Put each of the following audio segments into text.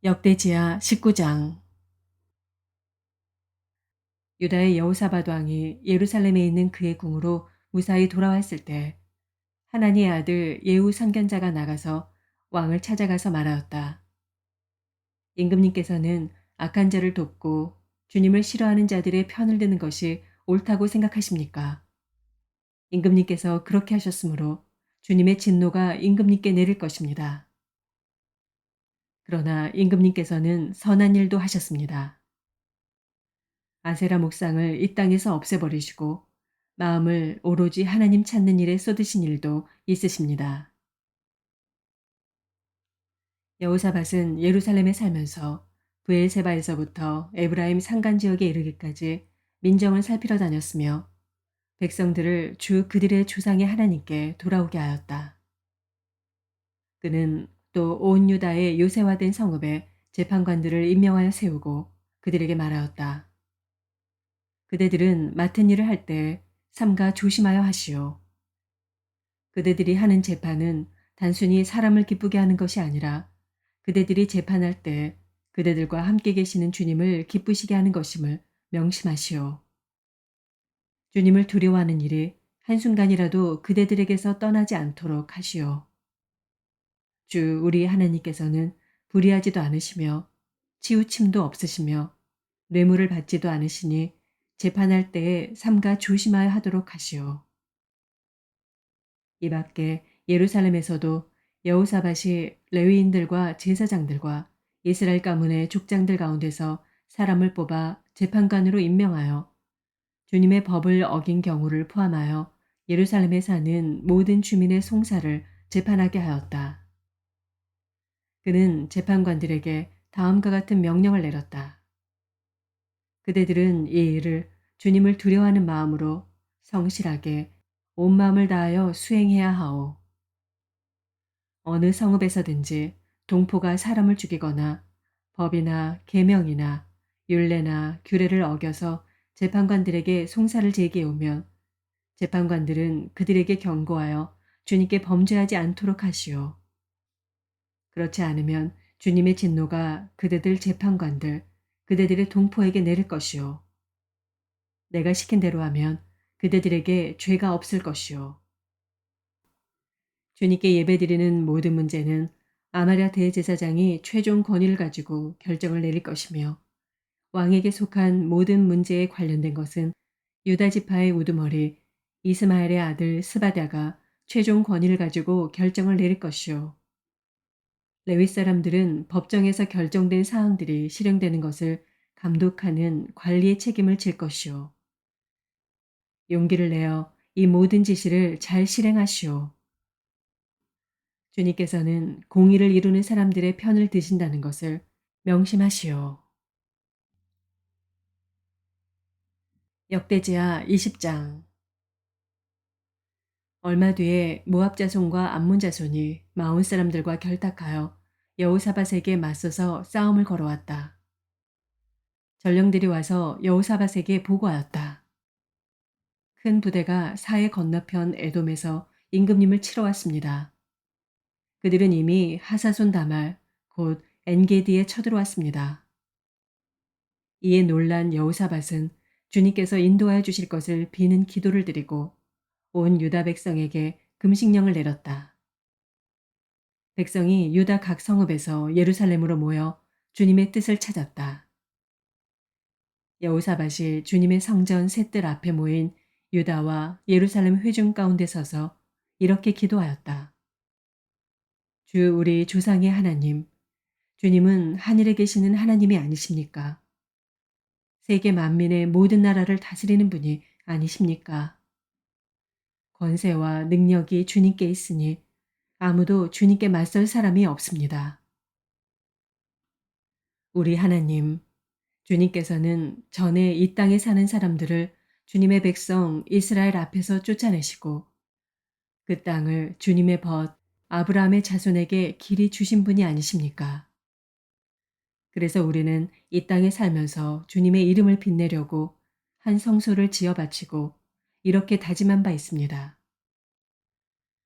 역대지하 19장. 유다의 여호사밧 왕이 예루살렘에 있는 그의 궁으로 무사히 돌아왔을 때 하나니의 아들 예후 선견자가 나가서 왕을 찾아가서 말하였다. 임금님께서는 악한 자를 돕고 주님을 싫어하는 자들의 편을 드는 것이 옳다고 생각하십니까? 임금님께서 그렇게 하셨으므로 주님의 진노가 임금님께 내릴 것입니다. 그러나 임금님께서는 선한 일도 하셨습니다. 아세라 목상을 이 땅에서 없애버리시고 마음을 오로지 하나님 찾는 일에 쏟으신 일도 있으십니다. 여호사밧은 예루살렘에 살면서 브엘세바에서부터 에브라임 산간 지역에 이르기까지 민정을 살피러 다녔으며 백성들을 주 그들의 조상의 하나님께 돌아오게 하였다. 그는 또 온 유다의 요새화된 성읍에 재판관들을 임명하여 세우고 그들에게 말하였다. 그대들은 맡은 일을 할 때 삼가 조심하여 하시오. 그대들이 하는 재판은 단순히 사람을 기쁘게 하는 것이 아니라 그대들이 재판할 때 그대들과 함께 계시는 주님을 기쁘시게 하는 것임을 명심하시오. 주님을 두려워하는 일이 한순간이라도 그대들에게서 떠나지 않도록 하시오. 주 우리 하나님께서는 불의하지도 않으시며 치우침도 없으시며 뇌물을 받지도 않으시니 재판할 때에 삼가 조심하여 하도록 하시오. 이 밖에 예루살렘에서도 여호사밧이 레위인들과 제사장들과 이스라엘 가문의 족장들 가운데서 사람을 뽑아 재판관으로 임명하여 주님의 법을 어긴 경우를 포함하여 예루살렘에 사는 모든 주민의 송사를 재판하게 하였다. 그는 재판관들에게 다음과 같은 명령을 내렸다. 그대들은 이 일을 주님을 두려워하는 마음으로 성실하게 온 마음을 다하여 수행해야 하오. 어느 성읍에서든지 동포가 사람을 죽이거나 법이나 계명이나 율례나 규례를 어겨서 재판관들에게 송사를 제기해 오면 재판관들은 그들에게 경고하여 주님께 범죄하지 않도록 하시오. 그렇지 않으면 주님의 진노가 그대들 재판관들, 그대들의 동포에게 내릴 것이오. 내가 시킨 대로 하면 그대들에게 죄가 없을 것이오. 주님께 예배드리는 모든 문제는 아마랴 대제사장이 최종 권위를 가지고 결정을 내릴 것이며 왕에게 속한 모든 문제에 관련된 것은 유다 지파의 우두머리 이스마엘의 아들 스바랴가 최종 권위를 가지고 결정을 내릴 것이오. 레위 사람들은 법정에서 결정된 사항들이 실행되는 것을 감독하는 관리의 책임을 질 것이오. 용기를 내어 이 모든 지시를 잘 실행하시오. 주님께서는 공의를 이루는 사람들의 편을 드신다는 것을 명심하시오. 역대지하 20장. 얼마 뒤에 모압 자손과 암몬 자손이 마온 사람들과 결탁하여 여호사밧에게 맞서서 싸움을 걸어왔다. 전령들이 와서 여호사밧에게 보고하였다. 큰 부대가 사해 건너편 에돔에서 임금님을 치러 왔습니다. 그들은 이미 하사손 다말 곧 엔게디에 쳐들어왔습니다. 이에 놀란 여호사밧은 주님께서 인도하여 주실 것을 비는 기도를 드리고 온 유다 백성에게 금식령을 내렸다. 백성이 유다 각 성읍에서 예루살렘으로 모여 주님의 뜻을 찾았다. 여호사밧이 주님의 성전 셋들 앞에 모인 유다와 예루살렘 회중 가운데 서서 이렇게 기도하였다. 주 우리 조상의 하나님, 주님은 하늘에 계시는 하나님이 아니십니까? 세계 만민의 모든 나라를 다스리는 분이 아니십니까? 권세와 능력이 주님께 있으니 아무도 주님께 맞설 사람이 없습니다. 우리 하나님, 주님께서는 전에 이 땅에 사는 사람들을 주님의 백성 이스라엘 앞에서 쫓아내시고 그 땅을 주님의 벗 아브라함의 자손에게 길이 주신 분이 아니십니까? 그래서 우리는 이 땅에 살면서 주님의 이름을 빛내려고 한 성소를 지어 바치고 이렇게 다짐한 바 있습니다.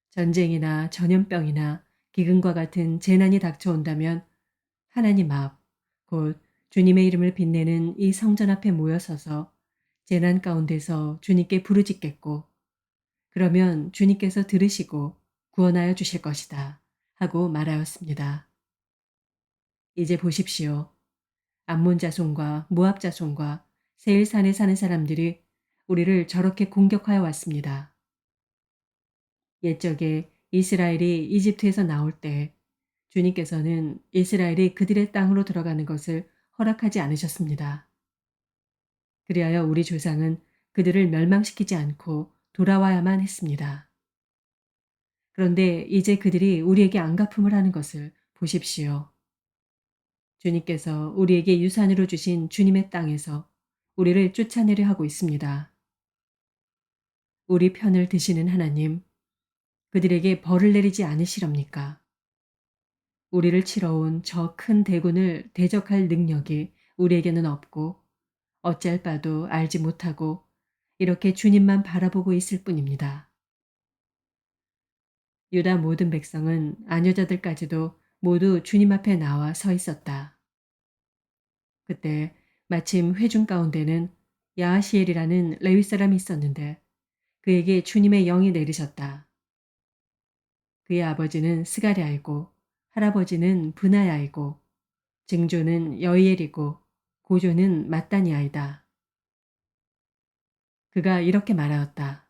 전쟁이나 전염병이나 기근과 같은 재난이 닥쳐온다면 하나님 앞, 곧 주님의 이름을 빛내는 이 성전 앞에 모여서서 재난 가운데서 주님께 부르짖겠고, 그러면 주님께서 들으시고 구원하여 주실 것이다 하고 말하였습니다. 이제 보십시오. 암몬 자손과 모압 자손과 세일산에 사는 사람들이 우리를 저렇게 공격하여 왔습니다. 옛적에 이스라엘이 이집트에서 나올 때 주님께서는 이스라엘이 그들의 땅으로 들어가는 것을 허락하지 않으셨습니다. 그리하여 우리 조상은 그들을 멸망시키지 않고 돌아와야만 했습니다. 그런데 이제 그들이 우리에게 안갚음을 하는 것을 보십시오. 주님께서 우리에게 유산으로 주신 주님의 땅에서 우리를 쫓아내려 하고 있습니다. 우리 편을 드시는 하나님, 그들에게 벌을 내리지 않으시렵니까? 우리를 치러온 저 큰 대군을 대적할 능력이 우리에게는 없고 어찌할 바도 알지 못하고 이렇게 주님만 바라보고 있을 뿐입니다. 유다 모든 백성은 아녀자들까지도 모두 주님 앞에 나와 서 있었다. 그때 마침 회중 가운데는 야하시엘이라는 레위 사람이 있었는데 그에게 주님의 영이 내리셨다. 그의 아버지는 스가랴이고 할아버지는 브나야이고 증조는 여이엘이고 고조는 마따니아이다. 그가 이렇게 말하였다.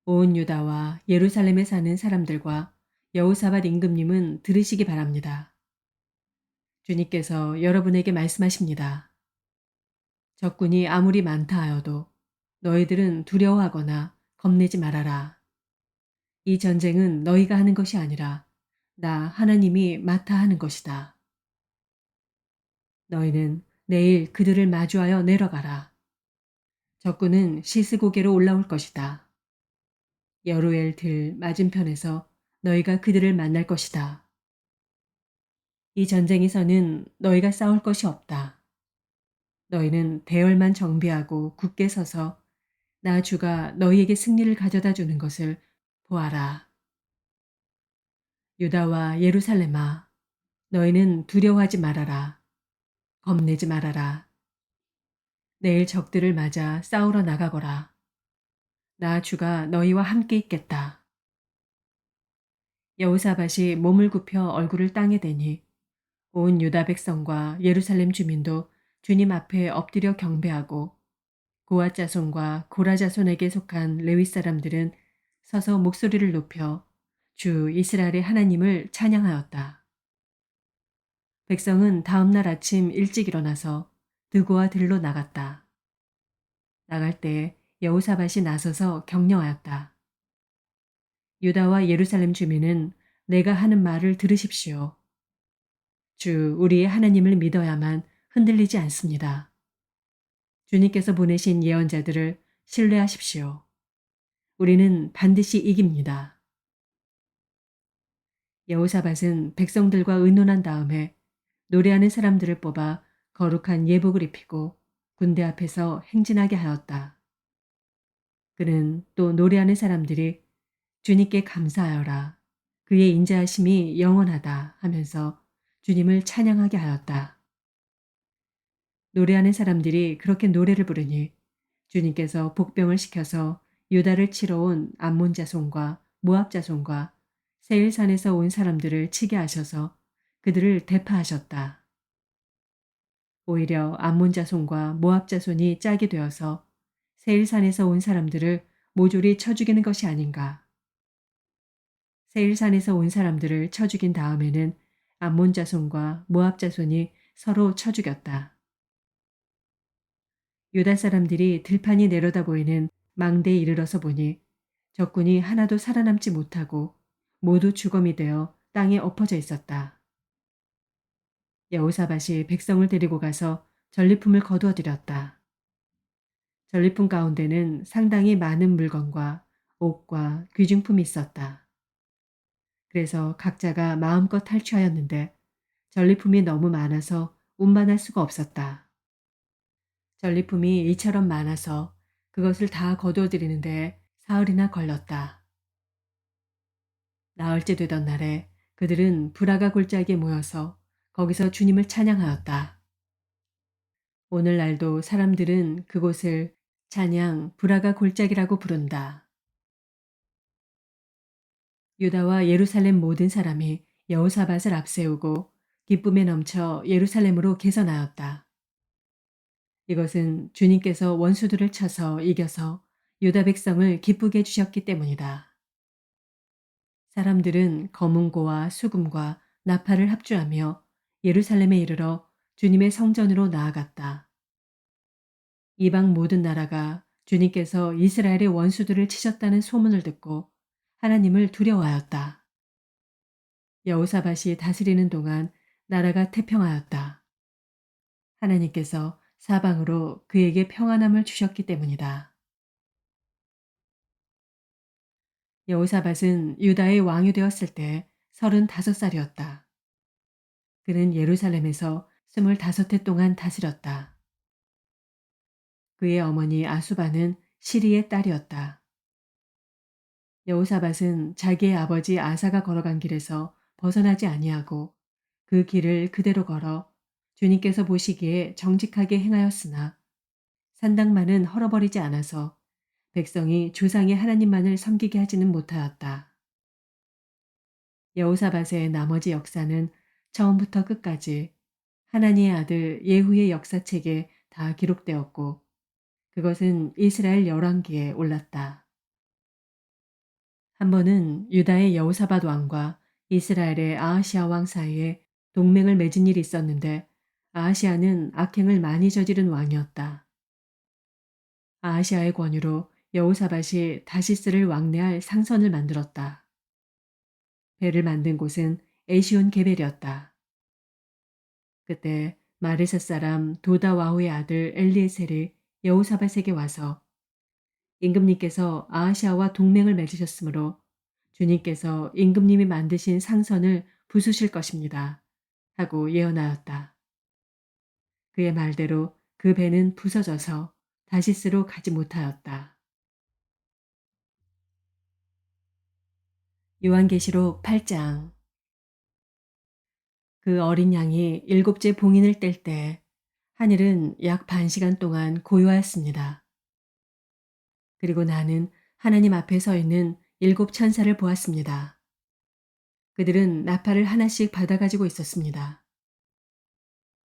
온 유다와 예루살렘에 사는 사람들과 여호사밧 임금님은 들으시기 바랍니다. 주님께서 여러분에게 말씀하십니다. 적군이 아무리 많다 하여도 너희들은 두려워하거나 겁내지 말아라. 이 전쟁은 너희가 하는 것이 아니라 나 하나님이 맡아 하는 것이다. 너희는 내일 그들을 마주하여 내려가라. 적군은 시스고개로 올라올 것이다. 여루엘 들 맞은편에서 너희가 그들을 만날 것이다. 이 전쟁에서는 너희가 싸울 것이 없다. 너희는 대열만 정비하고 굳게 서서 나 주가 너희에게 승리를 가져다 주는 것을 보아라. 유다와 예루살렘아, 너희는 두려워하지 말아라. 겁내지 말아라. 내일 적들을 맞아 싸우러 나가거라. 나 주가 너희와 함께 있겠다. 여호사밧이 몸을 굽혀 얼굴을 땅에 대니 온 유다 백성과 예루살렘 주민도 주님 앞에 엎드려 경배하고 고앗 자손과 고라 자손에게 속한 레위 사람들은 서서 목소리를 높여 주 이스라엘의 하나님을 찬양하였다. 백성은 다음 날 아침 일찍 일어나서 드고와 들로 나갔다. 나갈 때 여호사밧이 나서서 격려하였다. 유다와 예루살렘 주민은 내가 하는 말을 들으십시오. 주 우리의 하나님을 믿어야만 흔들리지 않습니다. 주님께서 보내신 예언자들을 신뢰하십시오. 우리는 반드시 이깁니다. 여호사밧은 백성들과 의논한 다음에 노래하는 사람들을 뽑아 거룩한 예복을 입히고 군대 앞에서 행진하게 하였다. 그는 또 노래하는 사람들이 주님께 감사하여라. 그의 인자하심이 영원하다 하면서 주님을 찬양하게 하였다. 노래하는 사람들이 그렇게 노래를 부르니 주님께서 복병을 시켜서 유다를 치러 온 암몬 자손과 모압 자손과 세일산에서 온 사람들을 치게 하셔서 그들을 대파하셨다. 오히려 암몬 자손과 모압 자손이 짝이 되어서 세일산에서 온 사람들을 모조리 쳐 죽이는 것이 아닌가. 세일산에서 온 사람들을 쳐 죽인 다음에는 암몬 자손과 모압 자손이 서로 쳐 죽였다. 유다 사람들이 들판이 내려다 보이는 망대에 이르러서 보니 적군이 하나도 살아남지 못하고 모두 죽음이 되어 땅에 엎어져 있었다. 여호사밧이 백성을 데리고 가서 전리품을 거두어 드렸다. 전리품 가운데는 상당히 많은 물건과 옷과 귀중품이 있었다. 그래서 각자가 마음껏 탈취하였는데 전리품이 너무 많아서 운반할 수가 없었다. 전리품이 이처럼 많아서 그것을 다 거두어 드리는데 사흘이나 걸렸다. 나흘째 되던 날에 그들은 브라가 골짜기에 모여서 거기서 주님을 찬양하였다. 오늘날도 사람들은 그곳을 찬양 브라가 골짜기라고 부른다. 유다와 예루살렘 모든 사람이 여호사밧을 앞세우고 기쁨에 넘쳐 예루살렘으로 개선하였다. 이것은 주님께서 원수들을 쳐서 이겨서 유다 백성을 기쁘게 해주셨기 때문이다. 사람들은 검은고와 수금과 나팔을 합주하며 예루살렘에 이르러 주님의 성전으로 나아갔다. 이방 모든 나라가 주님께서 이스라엘의 원수들을 치셨다는 소문을 듣고 하나님을 두려워하였다. 여호사밧이 다스리는 동안 나라가 태평하였다. 하나님께서 사방으로 그에게 평안함을 주셨기 때문이다. 여호사밧은 유다의 왕이 되었을 때 35살이었다. 그는 예루살렘에서 25해 동안 다스렸다. 그의 어머니 아수바는 시리의 딸이었다. 여호사밧은 자기의 아버지 아사가 걸어간 길에서 벗어나지 아니하고 그 길을 그대로 걸어 주님께서 보시기에 정직하게 행하였으나 산당만은 헐어버리지 않아서 백성이 조상의 하나님만을 섬기게 하지는 못하였다. 여호사밧의 나머지 역사는 처음부터 끝까지 하나니의 아들 예후의 역사책에 다 기록되었고 그것은 이스라엘 열왕기에 올랐다. 한 번은 유다의 여호사밧 왕과 이스라엘의 아하시아 왕 사이에 동맹을 맺은 일이 있었는데 아하시아는 악행을 많이 저지른 왕이었다. 아하시아의 권유로 여호사밧이 다시스를 왕래할 상선을 만들었다. 배를 만든 곳은 에시온 게벨이었다. 그때 마레셋 사람 도다와후의 아들 엘리에셀이 여호사밧에게 와서 임금님께서 아하시아와 동맹을 맺으셨으므로 주님께서 임금님이 만드신 상선을 부수실 것입니다. 하고 예언하였다. 그의 말대로 그 배는 부서져서 다시스로 가지 못하였다. 요한계시록 8장. 그 어린 양이 7째 봉인을 뗄 때 하늘은 약 반 시간 동안 고요하였습니다. 그리고 나는 하나님 앞에 서 있는 7 천사를 보았습니다. 그들은 나팔을 하나씩 받아가지고 있었습니다.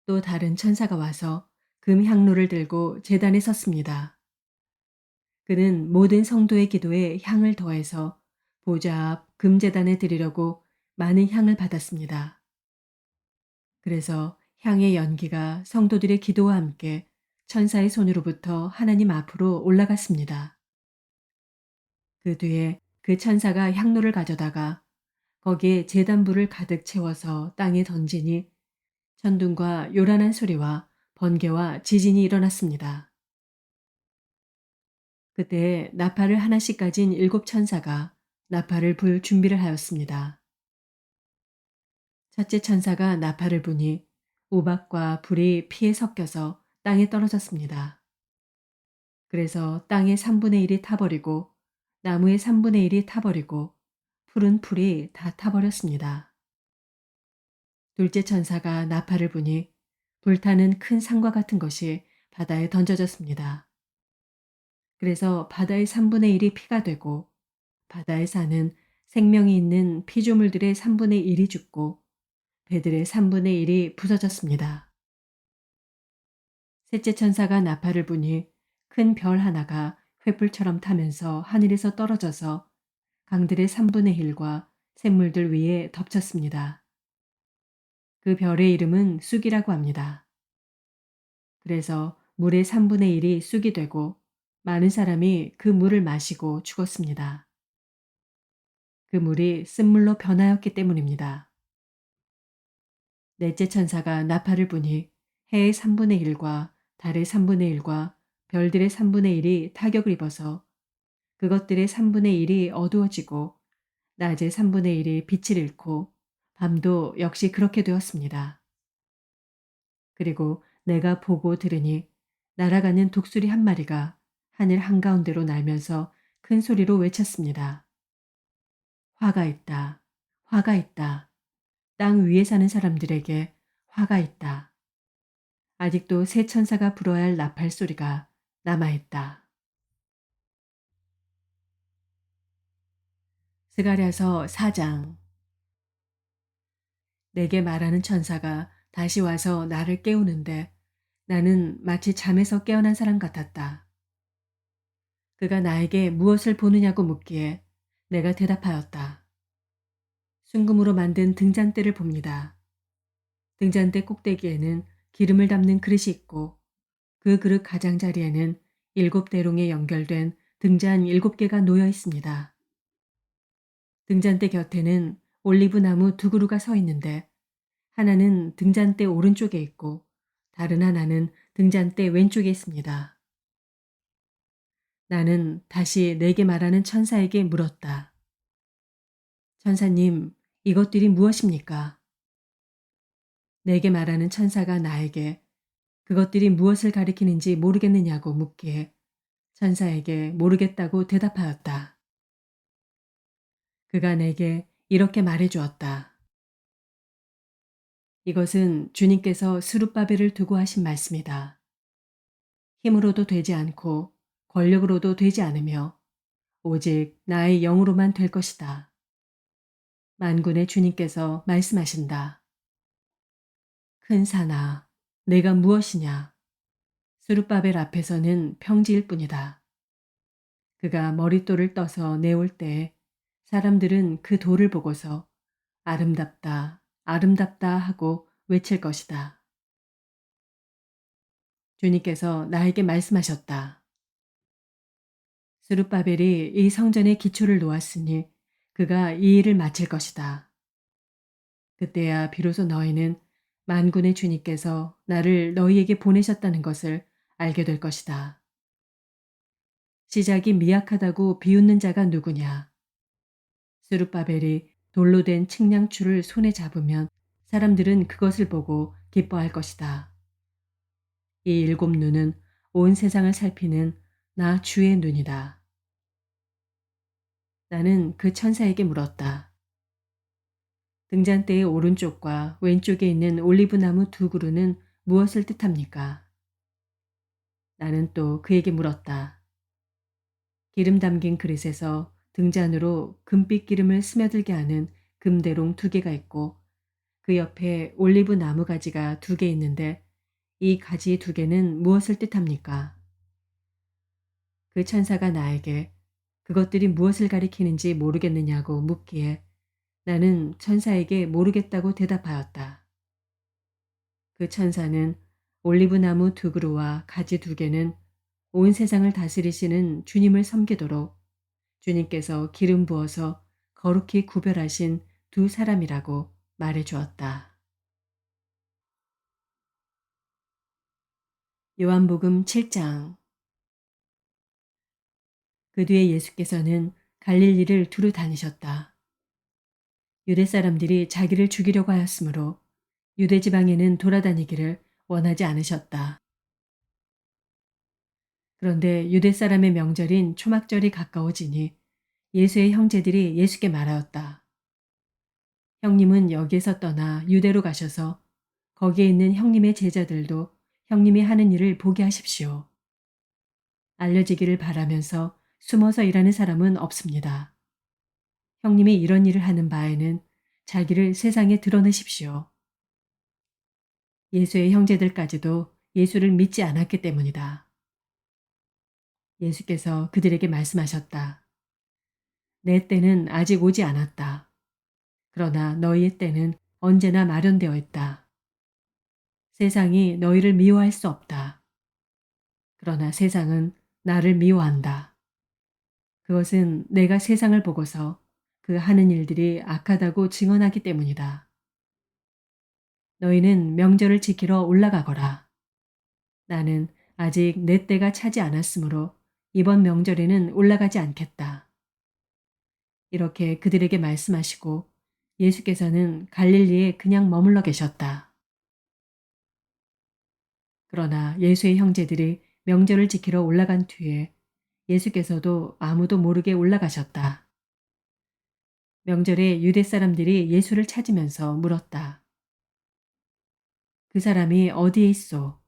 또 다른 천사가 와서 금 향로를 들고 제단에 섰습니다. 그는 모든 성도의 기도에 향을 더해서 보좌 앞 금제단에 드리려고 많은 향을 받았습니다. 그래서 향의 연기가 성도들의 기도와 함께 천사의 손으로부터 하나님 앞으로 올라갔습니다. 그 뒤에 그 천사가 향로를 가져다가 거기에 제단불을 가득 채워서 땅에 던지니 천둥과 요란한 소리와 번개와 지진이 일어났습니다. 그때 나팔을 하나씩 가진 7 천사가 나팔을 불 준비를 하였습니다. 첫째 천사가 나팔을 부니 우박과 불이 피에 섞여서 땅에 떨어졌습니다. 그래서 땅의 3분의 1이 타버리고 나무의 3분의 1이 타버리고 푸른 풀이 다 타버렸습니다. 둘째 천사가 나팔을 부니 불타는 큰 산과 같은 것이 바다에 던져졌습니다. 그래서 바다의 3분의 1이 피가 되고 바다에 사는 생명이 있는 피조물들의 3분의 1이 죽고 배들의 3분의 1이 부서졌습니다. 셋째 천사가 나팔을 부니 큰 별 하나가 횃불처럼 타면서 하늘에서 떨어져서 강들의 3분의 1과 샘물들 위에 덮쳤습니다. 그 별의 이름은 쑥이라고 합니다. 그래서 물의 3분의 1이 쑥이 되고 많은 사람이 그 물을 마시고 죽었습니다. 그 물이 쓴물로 변하였기 때문입니다. 넷째 천사가 나팔을 부니 해의 3분의 1과 달의 3분의 1과 별들의 3분의 1이 타격을 입어서 그것들의 3분의 1이 어두워지고 낮의 3분의 1이 빛을 잃고 밤도 역시 그렇게 되었습니다. 그리고 내가 보고 들으니 날아가는 독수리 한 마리가 하늘 한가운데로 날면서 큰 소리로 외쳤습니다. 화가 있다. 화가 있다. 땅 위에 사는 사람들에게 화가 있다. 아직도 새 천사가 불어야 할 나팔 소리가 남아있다. 스가랴서 4장. 내게 말하는 천사가 다시 와서 나를 깨우는데 나는 마치 잠에서 깨어난 사람 같았다. 그가 나에게 무엇을 보느냐고 묻기에 내가 대답하였다. 순금으로 만든 등잔대를 봅니다. 등잔대 꼭대기에는 기름을 담는 그릇이 있고 그 그릇 가장자리에는 7대롱에 연결된 등잔 7개가 놓여 있습니다. 등잔대 곁에는 올리브 나무 2그루가 서 있는데 하나는 등잔대 오른쪽에 있고 다른 하나는 등잔대 왼쪽에 있습니다. 나는 다시 내게 말하는 천사에게 물었다. 천사님, 이것들이 무엇입니까? 내게 말하는 천사가 나에게 그것들이 무엇을 가리키는지 모르겠느냐고 묻기에 천사에게 모르겠다고 대답하였다. 그가 내게 이렇게 말해 주었다. 이것은 주님께서 스룹바벨을 두고 하신 말씀이다. 힘으로도 되지 않고 권력으로도 되지 않으며 오직 나의 영으로만 될 것이다. 만군의 주님께서 말씀하신다. 큰 산아, 내가 무엇이냐? 스룹바벨 앞에서는 평지일 뿐이다. 그가 머릿돌을 떠서 내올 때 사람들은 그 돌을 보고서 아름답다, 아름답다 하고 외칠 것이다. 주님께서 나에게 말씀하셨다. 스룹바벨이 이 성전의 기초를 놓았으니 그가 이 일을 마칠 것이다. 그때야 비로소 너희는 만군의 주님께서 나를 너희에게 보내셨다는 것을 알게 될 것이다. 시작이 미약하다고 비웃는 자가 누구냐? 스룹바벨이 돌로 된 측량추를 손에 잡으면 사람들은 그것을 보고 기뻐할 것이다. 이 7눈은 온 세상을 살피는 나 주의 눈이다. 나는 그 천사에게 물었다. 등잔대의 오른쪽과 왼쪽에 있는 올리브나무 2그루는 무엇을 뜻합니까? 나는 또 그에게 물었다. 기름 담긴 그릇에서 등잔으로 금빛 기름을 스며들게 하는 금대롱 2개가 있고 그 옆에 올리브 나무 가지가 2개 있는데 이 가지 2개는 무엇을 뜻합니까? 그 천사가 나에게 그것들이 무엇을 가리키는지 모르겠느냐고 묻기에 나는 천사에게 모르겠다고 대답하였다. 그 천사는 올리브나무 2그루와 가지 2개는 온 세상을 다스리시는 주님을 섬기도록 주님께서 기름 부어서 거룩히 구별하신 2사람이라고 말해 주었다. 요한복음 7장. 그 뒤에 예수께서는 갈릴리를 두루 다니셨다. 유대 사람들이 자기를 죽이려고 하였으므로 유대 지방에는 돌아다니기를 원하지 않으셨다. 그런데 유대 사람의 명절인 초막절이 가까워지니 예수의 형제들이 예수께 말하였다. 형님은 여기에서 떠나 유대로 가셔서 거기에 있는 형님의 제자들도 형님이 하는 일을 보게 하십시오. 알려지기를 바라면서 숨어서 일하는 사람은 없습니다. 형님이 이런 일을 하는 바에는 자기를 세상에 드러내십시오. 예수의 형제들까지도 예수를 믿지 않았기 때문이다. 예수께서 그들에게 말씀하셨다. 내 때는 아직 오지 않았다. 그러나 너희의 때는 언제나 마련되어 있다. 세상이 너희를 미워할 수 없다. 그러나 세상은 나를 미워한다. 그것은 내가 세상을 보고서 그 하는 일들이 악하다고 증언하기 때문이다. 너희는 명절을 지키러 올라가거라. 나는 아직 내 때가 차지 않았으므로 이번 명절에는 올라가지 않겠다. 이렇게 그들에게 말씀하시고 예수께서는 갈릴리에 그냥 머물러 계셨다. 그러나 예수의 형제들이 명절을 지키러 올라간 뒤에 예수께서도 아무도 모르게 올라가셨다. 명절에 유대 사람들이 예수를 찾으면서 물었다. 그 사람이 어디에 있소?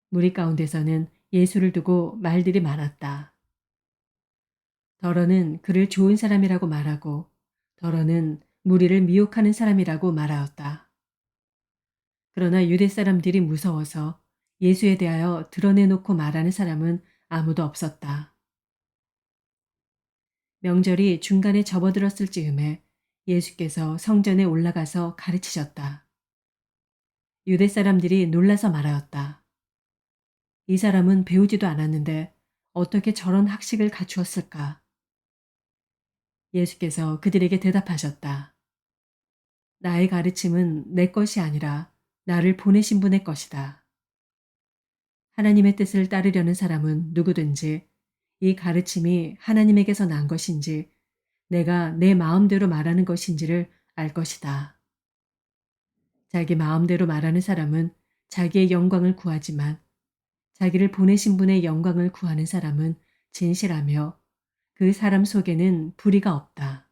무리 가운데서는 예수를 두고 말들이 많았다. 더러는 그를 좋은 사람이라고 말하고 더러는 무리를 미혹하는 사람이라고 말하였다. 그러나 유대 사람들이 무서워서 예수에 대하여 드러내놓고 말하는 사람은 아무도 없었다. 명절이 중간에 접어들었을 즈음에 예수께서 성전에 올라가서 가르치셨다. 유대 사람들이 놀라서 말하였다. 이 사람은 배우지도 않았는데 어떻게 저런 학식을 갖추었을까? 예수께서 그들에게 대답하셨다. 나의 가르침은 내 것이 아니라 나를 보내신 분의 것이다. 하나님의 뜻을 따르려는 사람은 누구든지 이 가르침이 하나님에게서 난 것인지 내가 내 마음대로 말하는 것인지를 알 것이다. 자기 마음대로 말하는 사람은 자기의 영광을 구하지만 자기를 보내신 분의 영광을 구하는 사람은 진실하며 그 사람 속에는 불의가 없다.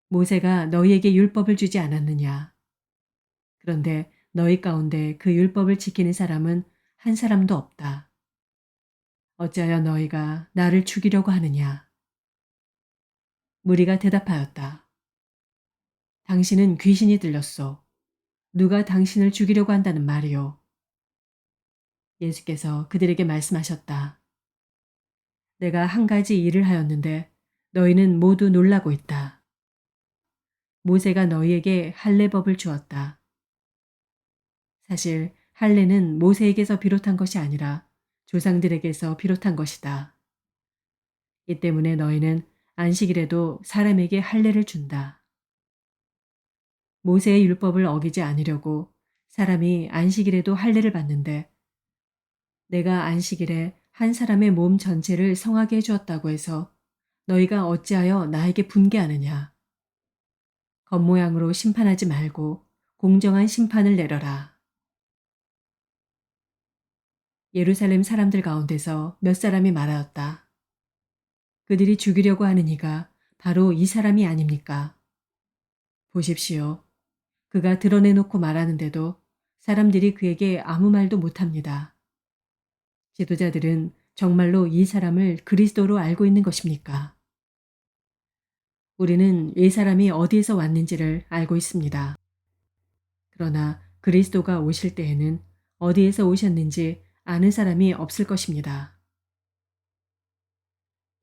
모세가 너희에게 율법을 주지 않았느냐? 그런데 너희 가운데 그 율법을 지키는 사람은 한 사람도 없다. 어찌하여 너희가 나를 죽이려고 하느냐? 무리가 대답하였다. 당신은 귀신이 들렸소. 누가 당신을 죽이려고 한다는 말이요? 예수께서 그들에게 말씀하셨다. 내가 한 가지 일을 하였는데 너희는 모두 놀라고 있다. 모세가 너희에게 할례법을 주었다. 사실 할례는 모세에게서 비롯한 것이 아니라 조상들에게서 비롯한 것이다. 이 때문에 너희는 안식일에도 사람에게 할례를 준다. 모세의 율법을 어기지 않으려고 사람이 안식일에도 할례를 받는데 내가 안식일에 한 사람의 몸 전체를 성하게 해주었다고 해서 너희가 어찌하여 나에게 분개하느냐. 겉모양으로 심판하지 말고 공정한 심판을 내려라. 예루살렘 사람들 가운데서 몇 사람이 말하였다. 그들이 죽이려고 하는 이가 바로 이 사람이 아닙니까? 보십시오. 그가 드러내놓고 말하는데도 사람들이 그에게 아무 말도 못합니다. 지도자들은 정말로 이 사람을 그리스도로 알고 있는 것입니까? 우리는 이 사람이 어디에서 왔는지를 알고 있습니다. 그러나 그리스도가 오실 때에는 어디에서 오셨는지 아는 사람이 없을 것입니다.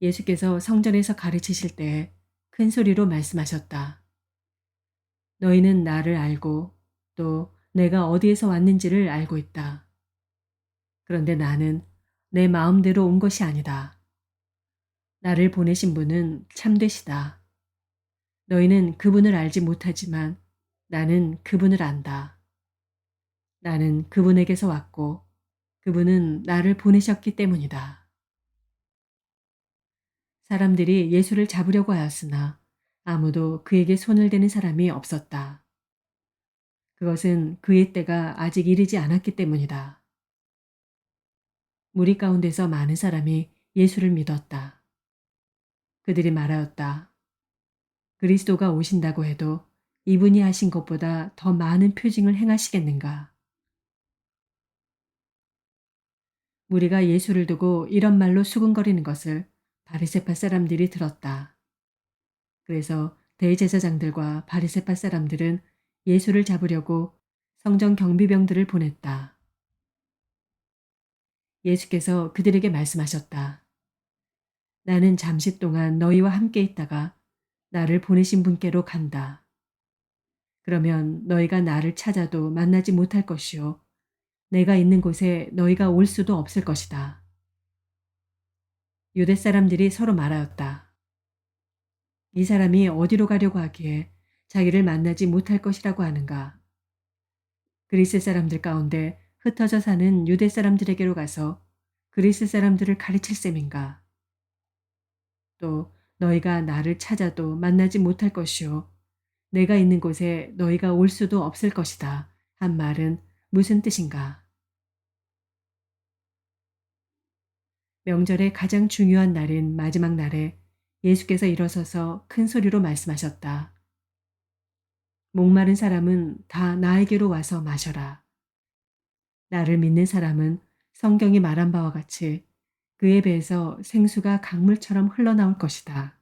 예수께서 성전에서 가르치실 때 큰 소리로 말씀하셨다. 너희는 나를 알고 또 내가 어디에서 왔는지를 알고 있다. 그런데 나는 내 마음대로 온 것이 아니다. 나를 보내신 분은 참되시다. 너희는 그분을 알지 못하지만 나는 그분을 안다. 나는 그분에게서 왔고 그분은 나를 보내셨기 때문이다. 사람들이 예수를 잡으려고 하였으나 아무도 그에게 손을 대는 사람이 없었다. 그것은 그의 때가 아직 이르지 않았기 때문이다. 무리 가운데서 많은 사람이 예수를 믿었다. 그들이 말하였다. 그리스도가 오신다고 해도 이분이 하신 것보다 더 많은 표징을 행하시겠는가? 무리가 예수를 두고 이런 말로 수군거리는 것을 바리새파 사람들이 들었다. 그래서 대제사장들과 바리새파 사람들은 예수를 잡으려고 성전 경비병들을 보냈다. 예수께서 그들에게 말씀하셨다. 나는 잠시 동안 너희와 함께 있다가 나를 보내신 분께로 간다. 그러면 너희가 나를 찾아도 만나지 못할 것이요. 내가 있는 곳에 너희가 올 수도 없을 것이다. 유대 사람들이 서로 말하였다. 이 사람이 어디로 가려고 하기에 자기를 만나지 못할 것이라고 하는가. 그리스 사람들 가운데 흩어져 사는 유대 사람들에게로 가서 그리스 사람들을 가르칠 셈인가. 또 너희가 나를 찾아도 만나지 못할 것이요. 내가 있는 곳에 너희가 올 수도 없을 것이다. 한 말은 무슨 뜻인가? 명절의 가장 중요한 날인 마지막 날에 예수께서 일어서서 큰 소리로 말씀하셨다. 목마른 사람은 다 나에게로 와서 마셔라. 나를 믿는 사람은 성경이 말한 바와 같이 그의 배에서 생수가 강물처럼 흘러나올 것이다.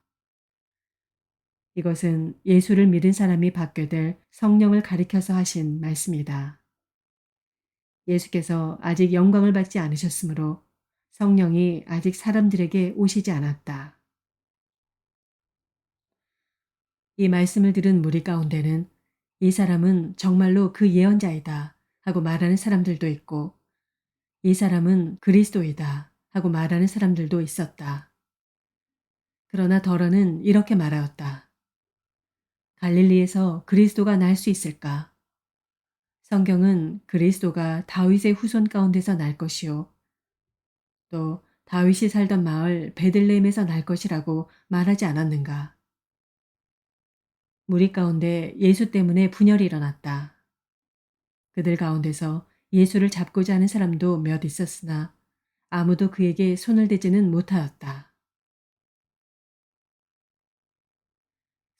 이것은 예수를 믿은 사람이 받게 될 성령을 가리켜서 하신 말씀이다. 예수께서 아직 영광을 받지 않으셨으므로 성령이 아직 사람들에게 오시지 않았다. 이 말씀을 들은 무리 가운데는 이 사람은 정말로 그 예언자이다 하고 말하는 사람들도 있고 이 사람은 그리스도이다 하고 말하는 사람들도 있었다. 그러나 더러는 이렇게 말하였다. 갈릴리에서 그리스도가 날 수 있을까? 성경은 그리스도가 다윗의 후손 가운데서 날 것이요. 또 다윗이 살던 마을 베들레헴에서 날 것이라고 말하지 않았는가? 무리 가운데 예수 때문에 분열이 일어났다. 그들 가운데서 예수를 잡고자 하는 사람도 몇 있었으나 아무도 그에게 손을 대지는 못하였다.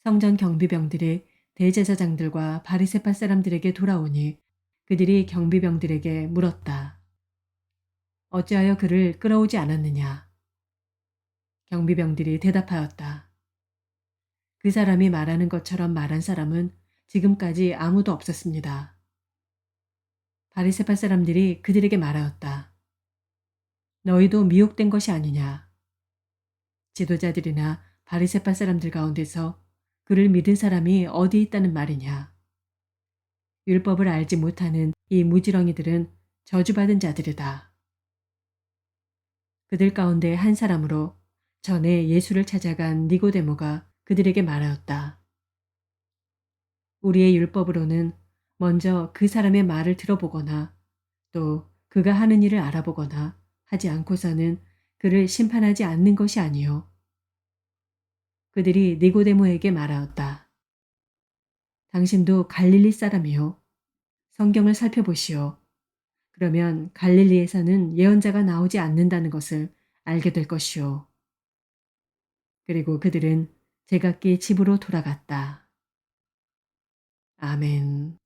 성전 경비병들이 대제사장들과 바리새파 사람들에게 돌아오니 그들이 경비병들에게 물었다. 어찌하여 그를 끌어오지 않았느냐? 경비병들이 대답하였다. 그 사람이 말하는 것처럼 말한 사람은 지금까지 아무도 없었습니다. 바리새파 사람들이 그들에게 말하였다. 너희도 미혹된 것이 아니냐? 지도자들이나 바리새파 사람들 가운데서 그를 믿은 사람이 어디 있다는 말이냐? 율법을 알지 못하는 이 무지렁이들은 저주받은 자들이다. 그들 가운데 한 사람으로 전에 예수를 찾아간 니고데모가 그들에게 말하였다. 우리의 율법으로는 먼저 그 사람의 말을 들어보거나 또 그가 하는 일을 알아보거나 하지 않고서는 그를 심판하지 않는 것이 아니요. 그들이 니고데모에게 말하였다. 당신도 갈릴리 사람이요. 성경을 살펴보시오. 그러면 갈릴리에서는 예언자가 나오지 않는다는 것을 알게 될 것이오. 그리고 그들은 제각기 집으로 돌아갔다. 아멘.